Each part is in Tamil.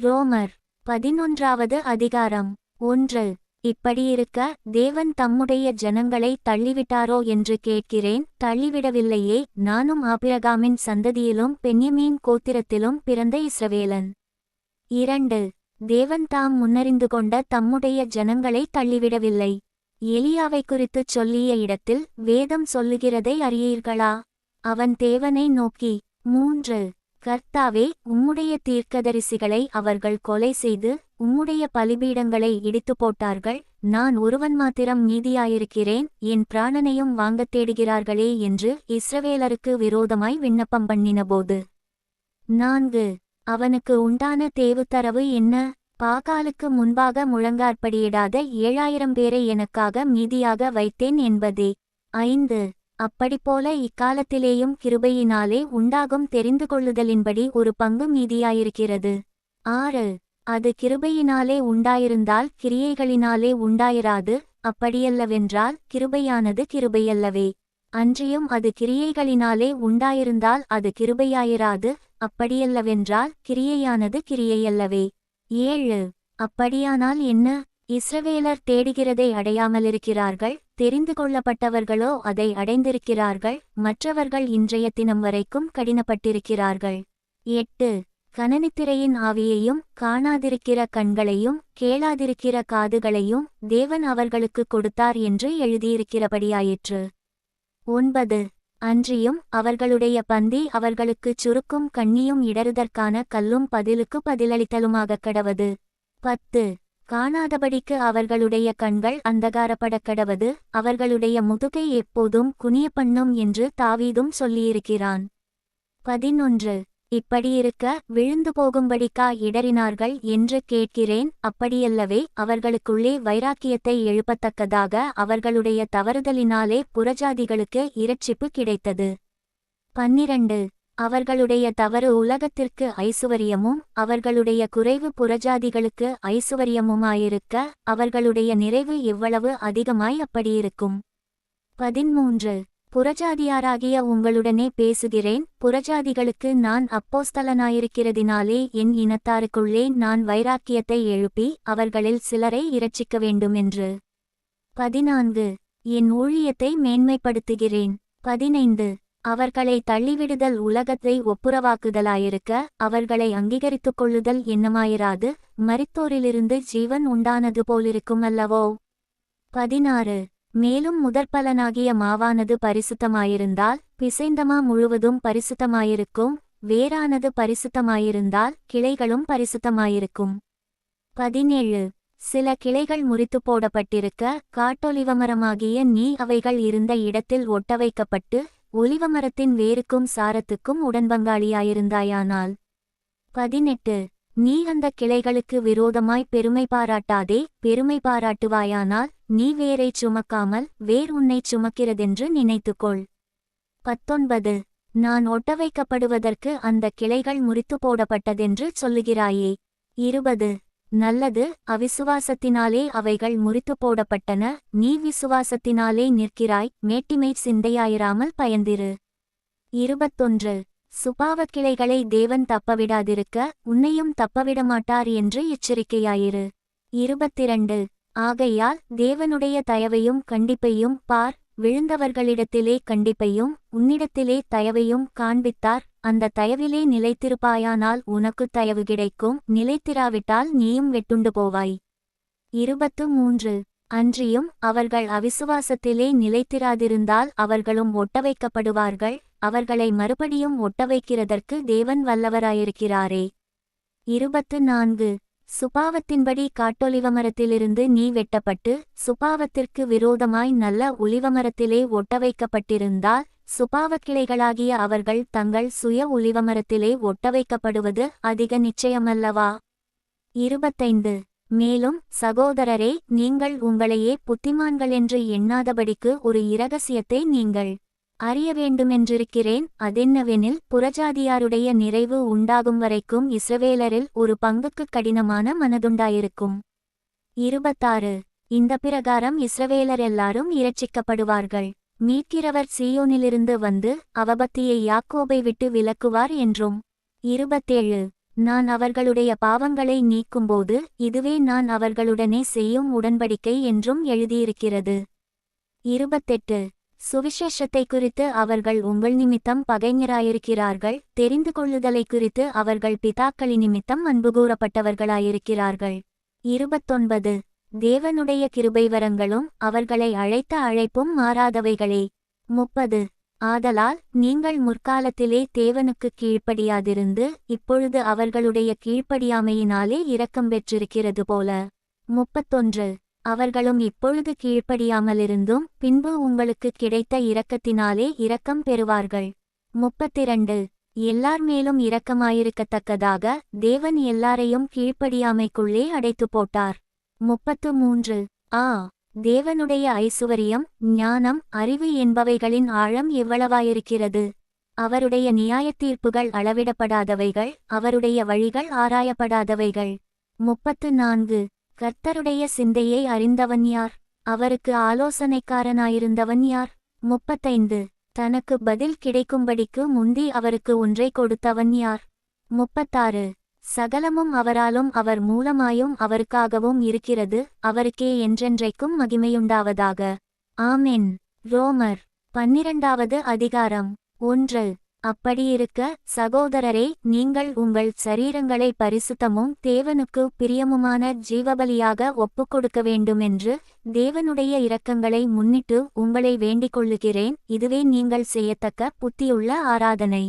ரோமர் 11வது அதிகாரம் 1. இப்படியிருக்க தேவன் தம்முடைய ஜனங்களை தள்ளிவிட்டாரோ என்று கேட்கிறேன். தள்ளிவிடவில்லையே, நானும் ஆபிரகாமின் சந்ததியிலும் பென்யமீன் கோத்திரத்திலும் பிறந்த இஸ்ரவேலன். 2. தேவன் தாம் முன்னறிந்து கொண்ட தம்முடைய ஜனங்களை தள்ளிவிடவில்லை. எலியாவை குறித்துச் சொல்லிய இடத்தில் வேதம் சொல்லுகிறதை அறியீர்களா? அவன் தேவனை நோக்கி, 3. கர்த்தாவே, உம்முடைய தீர்க்கதரிசிகளை அவர்கள் கொலை செய்து உம்முடைய பலிபீடங்களை இடித்து போட்டார்கள். நான் ஒருவன் மாத்திரம் மீதியாயிருக்கிறேன், என் பிராணனையும் வாங்கத் தேடுகிறார்களே என்று இஸ்ரவேலருக்கு விரோதமாய் விண்ணப்பம் பண்ணினபோது. 4. அவனுக்கு உண்டான தேவுத்தரவு என்ன? பாகாலுக்கு முன்பாக முழங்காற்படியிடாத 7000 பேரை எனக்காக மீதியாக வைத்தேன் என்பதே. 5. அப்படிப்போல இக்காலத்திலேயும் கிருபையினாலே உண்டாகும் தெரிந்து கொள்ளுதலின்படி ஒரு பங்கு மீதியாயிருக்கிறது. 6. அது கிருபையினாலே உண்டாயிருந்தால் கிரியைகளினாலே உண்டாயிராது. அப்படியல்லவென்றால் கிருபையானது கிருபையல்லவே. அன்றியும் அது கிரியைகளினாலே உண்டாயிருந்தால் அது கிருபையாயிராது. அப்படியல்லவென்றால் கிரியையானது கிரியையல்லவே. 7. அப்படியானால் என்ன? இஸ்ரவேலர் தேடுகிறதை அடையாமலிருக்கிறார்கள், தெரிந்து கொள்ளப்பட்டவர்களோ அதை அடைந்திருக்கிறார்கள். மற்றவர்கள் இன்றைய தினம் வரைக்கும் கடினப்பட்டிருக்கிறார்கள். 8. கனனித்திரையின் ஆவியையும் காணாதிருக்கிற கண்களையும் கேளாதிருக்கிற காதுகளையும் தேவன் அவர்களுக்கு கொடுத்தார் என்று எழுதியிருக்கிறபடியாயிற்று. 9. அன்றியும் அவர்களுடைய பந்தி அவர்களுக்குச் சுருக்கும் கண்ணியும் இடறுதற்கான கல்லும் பதிலுக்கு பதிலளித்தலுமாகக் கடவது. 10. காணாதபடிக்கு அவர்களுடைய கண்கள் அந்தகாரப்படக் கடவது, அவர்களுடைய முதுகை எப்போதும் குனியப்பண்ணும் என்று தாவீதும் சொல்லியிருக்கிறான். 11. இப்படியிருக்க விழுந்து போகும்படிக்கா இடறினார்கள் என்று கேட்கிறேன். அப்படியல்லவே, அவர்களுக்குள்ளே வைராக்கியத்தை எழுப்பத்தக்கதாக அவர்களுடைய தவறுதலினாலே புறஜாதிகளுக்கு இரட்சிப்பு கிடைத்தது. 12. அவர்களுடைய தவறு உலகத்திற்கு ஐசுவரியமும் அவர்களுடைய குறைவு புறஜாதிகளுக்கு ஐசுவரியமுமாயிருக்க அவர்களுடைய நிறைவு எவ்வளவு அதிகமாய் அப்படியிருக்கும். 13. புறஜாதியாராகிய உங்களுடனே பேசுகிறேன். புறஜாதிகளுக்கு நான் அப்போஸ்தலனாயிருக்கிறதினாலே என் இனத்தாருக்குள்ளே நான் வைராக்கியத்தை எழுப்பி அவர்களில் சிலரை இரட்சிக்க வேண்டுமென்று. 14. என் ஊழியத்தை மேன்மைப்படுத்துகிறேன். 15. அவர்களை தள்ளிவிடுதல் உலகத்தை ஒப்புரவாக்குதலாயிருக்க அவர்களை அங்கீகரித்துக் கொள்ளுதல் என்னமாயிராது, மரித்தோரிலிருந்து ஜீவன் உண்டானது போலிருக்கும் அல்லவோ. 16. மேலும் முதற்பலனாகிய மாவானது பரிசுத்தமாயிருந்தால் பிசைந்தமா முழுவதும் பரிசுத்தமாயிருக்கும். வேரானது பரிசுத்தமாயிருந்தால் கிளைகளும் பரிசுத்தமாயிருக்கும். 17. சில கிளைகள் முறித்து போடப்பட்டிருக்க காட்டொலிவமரமாகிய நீ அவைகள் இருந்த இடத்தில் ஒட்டவைக்கப்பட்டு ஒலிவமரத்தின் வேருக்கும் சாரத்துக்கும் உடன்பங்காளியாயிருந்தாயானால். 18. நீ அந்த கிளைகளுக்கு விரோதமாய் பெருமை பாராட்டாதே, பெருமை பாராட்டுவாயானால் நீ வேரைச் சுமக்காமல் வேர் உன்னைச் சுமக்கிறதென்று நினைத்துக்கொள். 19. நான் ஒட்டவைக்கப்படுவதற்கு அந்த கிளைகள் முறித்து போடப்பட்டதென்று சொல்லுகிறாயே. 20. நல்லது, அவிசுவாசத்தினாலே அவைகள் முறித்து போடப்பட்டன, நீ விசுவாசத்தினாலே நிற்கிறாய். மேட்டிமை சிந்தையாயிராமல் பயந்திரு. 21. சுபாவக் கிளைகளை தேவன் தப்பவிடாதிருக்க உன்னையும் தப்பவிடமாட்டார் என்று எச்சரிக்கையாயிரு. 22. ஆகையால் தேவனுடைய தயவையும் கண்டிப்பையும் பார். விழுந்தவர்களிடத்திலே கண்டிப்பையும் உன்னிடத்திலே தயவையும் காண்பித்தார். அந்த தயவிலே நிலைத்திருப்பாயானால் உனக்குத் தயவு கிடைக்கும், நிலைத்திராவிட்டால் நீயும் வெட்டுண்டு போவாய். 23. அன்றியும் அவர்கள் அவிசுவாசத்திலே நிலைத்திராதிருந்தால் அவர்களும் ஒட்டவைக்கப்படுவார்கள். அவர்களை மறுபடியும் ஒட்டவைக்கிறதற்கு தேவன் வல்லவராயிருக்கிறாரே. 24. சுபாவத்தின்படி காட்டொலிவமரத்திலிருந்து நீ வெட்டப்பட்டு சுபாவத்திற்கு விரோதமாய் நல்ல ஒலிவமரத்திலே ஒட்டவைக்கப்பட்டிருந்தால் சுபாவக்கிளைகளாகிய அவர்கள் தங்கள் சுய ஒலிவமரத்திலே ஒட்டவைக்கப்படுவது அதிக நிச்சயமல்லவா. 25. மேலும் சகோதரரே, நீங்கள் உங்களையே புத்திமான்களென்று எண்ணாதபடிக்கு ஒரு இரகசியத்தை நீங்கள் அறிய வேண்டுமென்றிருக்கிறேன். அதென்னவெனில், புறஜாதியாருடைய நிறைவு உண்டாகும் வரைக்கும் இஸ்ரவேலரில் ஒரு பங்குக்கு கடினமான மனதுண்டாயிருக்கும். 26. இந்த பிரகாரம் இஸ்ரவேலர் எல்லாரும் இரட்சிக்கப்படுவார்கள். மீட்கிறவர் சீயோனிலிருந்து வந்து அவபக்தியை யாக்கோபை விட்டு விலக்குவார் என்றும். 27. நான் அவர்களுடைய பாவங்களை நீக்கும்போது இதுவே நான் அவர்களுடனே செய்யும் உடன்படிக்கை என்றும் எழுதியிருக்கிறது. 28. சுவிசேஷத்தை குறித்து அவர்கள் உங்கள் நிமித்தம் பகைஞராயிருக்கிறார்கள், தெரிந்து கொள்ளுதலை குறித்து அவர்கள் பிதாக்களின் நிமித்தம் அன்புகூரப்பட்டவர்களாயிருக்கிறார்கள். 29. தேவனுடைய கிருபைவரங்களும் அவர்களை அழைத்த அழைப்பும் மாறாதவைகளே. 30. ஆதலால் நீங்கள் முற்காலத்திலே தேவனுக்குக் கீழ்ப்படியாதிருந்து இப்பொழுது அவர்களுடைய கீழ்ப்படியாமையினாலே இரக்கம் பெற்றிருக்கிறது போல. 31. அவர்களும் இப்பொழுது கீழ்ப்படியாமலிருந்தும் பின்பு உங்களுக்கு கிடைத்த இரக்கத்தினாலே இரக்கம் பெறுவார்கள். 32. எல்லார் மேலும் இரக்கமாயிருக்கத்தக்கதாக தேவன் எல்லாரையும் கீழ்ப்படியாமைக்குள்ளே அடைத்து போட்டார். 33. தேவனுடைய ஐசுவரியம், ஞானம், அறிவு என்பவைகளின் ஆழம் எவ்வளவாயிருக்கிறது! அவருடைய நியாயத்தீர்ப்புகள் அளவிடப்படாதவைகள், அவருடைய வழிகள் ஆராயப்படாதவைகள். 34. கர்த்தருடைய சிந்தையை அறிந்தவன் யார்? அவருக்கு ஆலோசனைக்காரனாயிருந்தவன் யார்? 35. தனக்கு பதில் கிடைக்கும்படிக்கு முந்தி அவருக்கு ஒன்றை கொடுத்தவன் யார்? 36. சகலமும் அவராலும் அவர் மூலமாயும் அவருக்காகவும் இருக்கிறது, அவருக்கே என்றென்றைக்கும் மகிமையுண்டாவதாக. ஆமென். ரோமர் 12வது அதிகாரம். 1. அப்படியிருக்க சகோதரரே, நீங்கள் உங்கள் சரீரங்களை பரிசுத்தமும் தேவனுக்கு பிரியமுமான ஜீவபலியாக ஒப்புக்கொடுக்க வேண்டுமென்று தேவனுடைய இரக்கங்களை முன்னிட்டு உங்களை வேண்டிக் கொள்ளுகிறேன். இதுவே நீங்கள் செய்யத்தக்க புத்தியுள்ள ஆராதனை.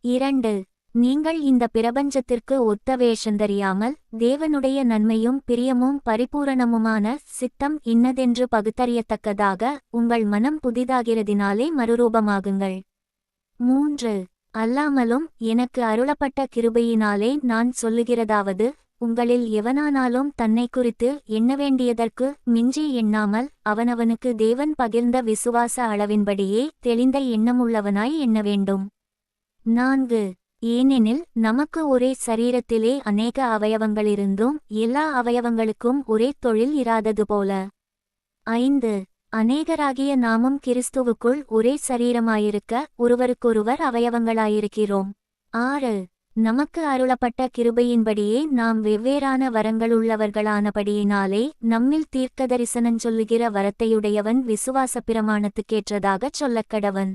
2. நீங்கள் இந்த பிரபஞ்சத்திற்கு ஒத்த வேஷந்தறியாமல் தேவனுடைய நன்மையும் பிரியமும் பரிபூரணமுமான சித்தம் இன்னதென்று பகுத்தறியத்தக்கதாக உங்கள் மனம் புதிதாகிறதினாலே மறுரூபமாகுங்கள். 3. அல்லாமலும் எனக்கு அருளப்பட்ட கிருபையினாலே நான் சொல்லுகிறதாவது, உங்களில் எவனானாலும் தன்னை குறித்து எண்ணவேண்டியதற்கு மிஞ்சி எண்ணாமல் அவனவனுக்கு தேவன் பகிர்ந்த விசுவாச அளவின்படியே தெளிந்த எண்ணமுள்ளவனாய் எண்ண வேண்டும். 4. ஏனெனில் நமக்கு ஒரே சரீரத்திலே அநேக அவயவங்களிருந்தும் எல்லா அவயவங்களுக்கும் ஒரே தொழில் இராதது போல. 5. அநேகராகிய நாமும் கிறிஸ்துவுக்குள் ஒரே சரீரமாயிருக்க ஒருவருக்கொருவர் அவயவங்களாயிருக்கிறோம். 6. நமக்கு அருளப்பட்ட கிருபையின்படியே நாம் வெவ்வேறான வரங்களுள்ளவர்களானபடியினாலே நம்மில் தீர்க்கதரிசனஞ் சொல்லுகிற வரத்தையுடையவன் விசுவாச பிரமாணத்துக்கேற்றதாகச் சொல்லக்கடவன்.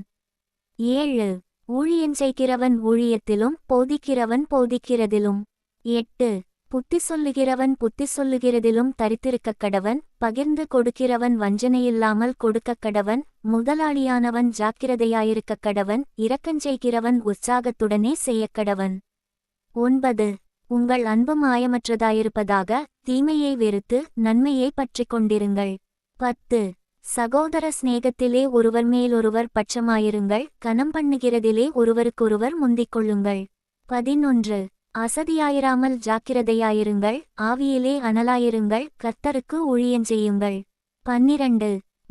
7. ஊழியஞ்செய்கிறவன் ஊழியத்திலும் போதிக்கிறவன் போதிக்கிறதிலும். 8. புத்தி சொல்லுகிறவன் புத்தி சொல்லுகிறதிலும் தரித்திருக்கக்கடவன், பகிர்ந்து கொடுக்கிறவன் வஞ்சனையில்லாமல் கொடுக்கக்கடவன், முதலாளியானவன் ஜாக்கிரதையாயிருக்கக்கடவன், இரக்கஞ்செய்கிறவன் உற்சாகத்துடனே செய்யக்கடவன். 9. உங்கள் அன்பு மாயமற்றதாயிருப்பதாக, தீமையை வெறுத்து நன்மையை பற்றிக் கொண்டிருங்கள். 10. சகோதர சிநேகத்திலே ஒருவர் மேலொருவர் பட்சமாயிருங்கள், கனம் பண்ணுகிறதிலே ஒருவருக்கொருவர் முந்திக் கொள்ளுங்கள். 11. அசதியாயிராமல் ஜாக்கிரதையாயிருங்கள், ஆவியிலே அனலாயிருங்கள், கர்த்தருக்கு ஊழியஞ்செய்யுங்கள். 12.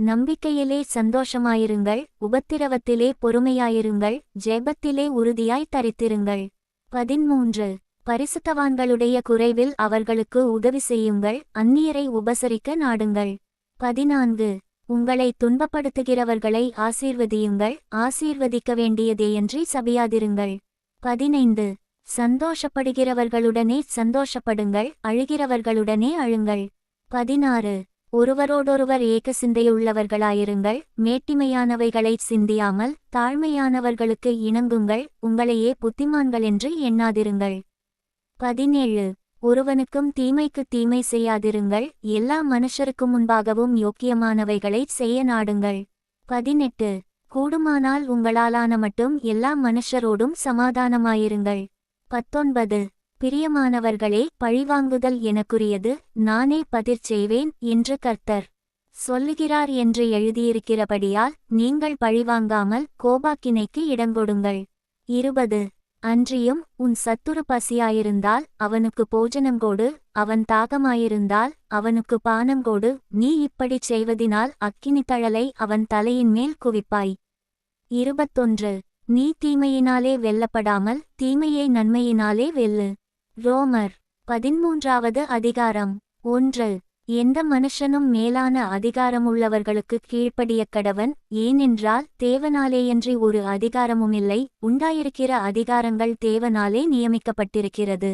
நம்பிக்கையிலே சந்தோஷமாயிருங்கள், உபத்திரவத்திலே பொறுமையாயிருங்கள், ஜெபத்திலே உறுதியாய் தரித்திருங்கள். 13. பரிசுத்தவான்களுடைய குறைவில் அவர்களுக்கு உதவி செய்யுங்கள், அந்நியரை உபசரிக்க நாடுங்கள். 14. உங்களை துன்பப்படுத்துகிறவர்களை ஆசீர்வதியுங்கள், ஆசீர்வதிக்க வேண்டியதேயன்றி சபியாதிருங்கள். 15. சந்தோஷப்படுகிறவர்களுடனே சந்தோஷப்படுங்கள், அழுகிறவர்களுடனே அழுங்கள். 16. ஒருவரோடொருவர் ஏக சிந்தையுள்ளவர்களாயிருங்கள், மேட்டிமையானவைகளைச் சிந்தியாமல் தாழ்மையானவர்களுக்கு இணங்குங்கள், உங்களையே புத்திமான்களென்று எண்ணாதிருங்கள். 17. ஒருவனுக்கும் தீமைக்கு தீமை செய்யாதிருங்கள், எல்லா மனுஷருக்கு முன்பாகவும் யோக்கியமானவைகளைச் செய்ய நாடுங்கள். 18. கூடுமானால் உங்களாலான மட்டும் எல்லா மனுஷரோடும் சமாதானமாயிருங்கள். 19. பிரியமானவர்களே, பழிவாங்குதல் எனக்குரியது, நானே பதிற் செய்வேன் என்று கர்த்தர் சொல்லுகிறார் என்று எழுதியிருக்கிறபடியால் நீங்கள் பழிவாங்காமல் கோபாக்கினைக்கு இடங்கொடுங்கள். 20. அன்றியும் உன் சத்துரு பசியாயிருந்தால் அவனுக்கு போஜனங்கோடு, அவன் தாகமாயிருந்தால் அவனுக்கு பானங்கோடு, நீ இப்படிச் செய்வதினால் அக்கினித்தழலை அவன் தலையின் மேல் குவிப்பாய். 21. நீ தீமையினாலே வெல்லப்படாமல் தீமையை நன்மையினாலே வெல்லு. ரோமர் 13வது அதிகாரம். 1. எந்த மனுஷனும் மேலான அதிகாரமுள்ளவர்களுக்கு கீழ்ப்படியக் கடவன், ஏனென்றால் தேவனாலேயன்றி ஒரு அதிகாரமுமில்லை, உண்டாயிருக்கிற அதிகாரங்கள் தேவனாலே நியமிக்கப்பட்டிருக்கிறது.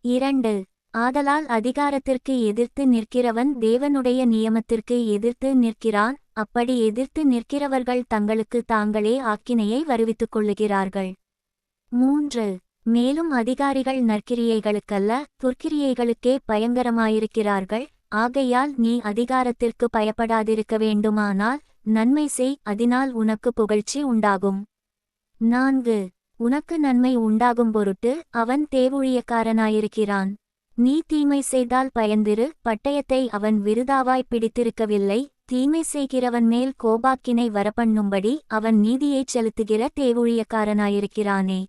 2. ஆதலால் அதிகாரத்திற்கு எதிர்த்து நிற்கிறவன் தேவனுடைய நியமத்திற்கு எதிர்த்து நிற்கிறான், அப்படி எதிர்த்து நிற்கிறவர்கள் தங்களுக்கு தாங்களே ஆக்கினையை வருவித்துக் கொள்ளுகிறார்கள். 3. மேலும் அதிகாரிகள் நற்கிரியைகளுக்கல்ல, துர்க்கிரியைகளுக்கே பயங்கரமாயிருக்கிறார்கள். ஆகையால் நீ அதிகாரத்திற்கு பயப்படாதிருக்க வேண்டுமானால் நன்மை செய், அதனால் உனக்கு புகழ்ச்சி உண்டாகும். 4. உனக்கு நன்மை உண்டாகும் பொருட்டு அவன் தேவூழியக்காரனாயிருக்கிறான். நீ தீமை செய்தால் பயந்திரு, பட்டயத்தை அவன் விருதாவாய் பிடித்திருக்கவில்லை. தீமை செய்கிறவன் மேல் கோபாக்கினை வரப்பண்ணும்படி அவன் நீதியைச் செலுத்துகிற தேவூழியக்காரனாயிருக்கிறானே.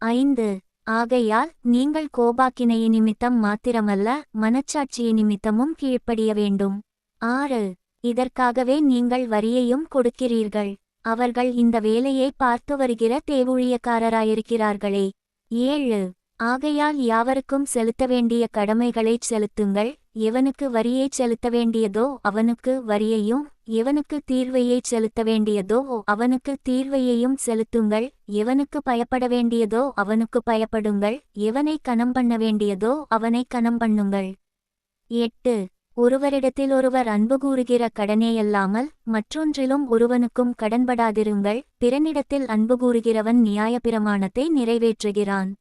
5. ஆகையால் நீங்கள் கோபாக்கினைய நிமித்தம் மாத்திரமல்ல, மனச்சாட்சிய நிமித்தமும் கீழ்ப்படிய வேண்டும். 6. இதற்காகவே நீங்கள் வரியையும் கொடுக்கிறீர்கள். அவர்கள் இந்த வேலையை பார்த்து வருகிற தேவூழியக்காரராயிருக்கிறார்களே. 7. ஆகையால் யாவருக்கும் செலுத்த வேண்டிய கடமைகளைச் செலுத்துங்கள். எவனுக்கு வரியைச் செலுத்த வேண்டியதோ அவனுக்கு வரியையும், எவனுக்கு தீர்வையைச் செலுத்த வேண்டியதோ அவனுக்கு தீர்வையையும் செலுத்துங்கள். எவனுக்கு பயப்பட வேண்டியதோ அவனுக்கு பயப்படுங்கள். எவனை கனம் பண்ண வேண்டியதோ அவனை கனம் பண்ணுங்கள். 8. ஒருவரிடத்தில் ஒருவர் அன்பு கூறுகிற கடனேயல்லாமல் மற்றொன்றிலும் ஒருவனுக்கும் கடன்படாதிருங்கள். பிறனிடத்தில் அன்பு கூறுகிறவன் நியாயப்பிரமாணத்தை நிறைவேற்றுகிறான்.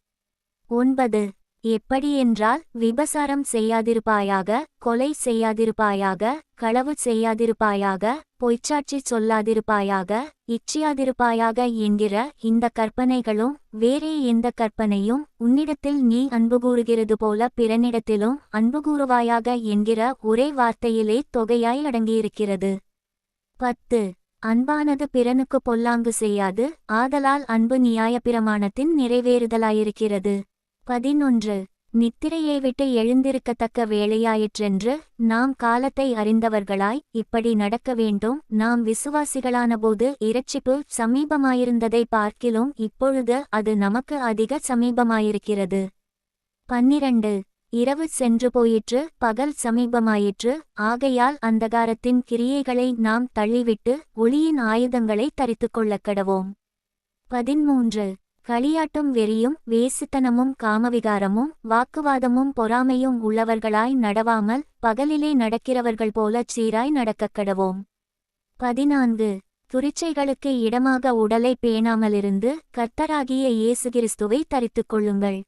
9. எப்படியென்றால் விபசாரம் செய்யாதிருப்பாயாக, கொலை செய்யாதிருப்பாயாக, களவு செய்யாதிருப்பாயாக, பொய்ச்சாட்சி சொல்லாதிருப்பாயாக, இச்சியாதிருப்பாயாக என்கிற இந்த கற்பனைகளும் வேறே எந்த கற்பனையும் உன்னிடத்தில் நீ அன்பு கூறுகிறது போல பிறனிடத்திலும் அன்பு கூறுவாயாக என்கிற ஒரே வார்த்தையிலே தொகையாய் அடங்கியிருக்கிறது. 10. அன்பானது பிறனுக்கு பொல்லாங்கு செய்யாது, ஆதலால் அன்பு நியாயப்பிரமாணத்தின் நிறைவேறுதலாயிருக்கிறது. 11. நித்திரையை விட்டு எழுந்திருக்கத்தக்க வேளையாயிற்றென்று நாம் காலத்தை அறிந்தவர்களாய் இப்படி நடக்க வேண்டும். நாம் விசுவாசிகளானபோது இரட்சிப்பு சமீபமாயிருந்ததை பார்க்கிலும் இப்பொழுது அது நமக்கு அதிக சமீபமாயிருக்கிறது. 12. இரவு சென்று போயிற்று, பகல் சமீபமாயிற்று. ஆகையால் அந்தகாரத்தின் கிரியைகளை நாம் தள்ளிவிட்டு ஒளியின் ஆயுதங்களை தரித்துக்கொள்ளக் கடவோம். 13. களியாட்டும் வெறியும் வேசித்தனமும் காமவிகாரமும் வாக்குவாதமும் பொறாமையும் உள்ளவர்களாய் நடவாமல் பகலிலே நடக்கிறவர்கள் போலச் சீராய் நடக்கக் கடவோம். 14. துரிச்சைகளுக்கு இடமாக உடலை பேணாமலிருந்து கர்த்தராகிய இயேசு கிறிஸ்துவை தரித்துக் கொள்ளுங்கள்.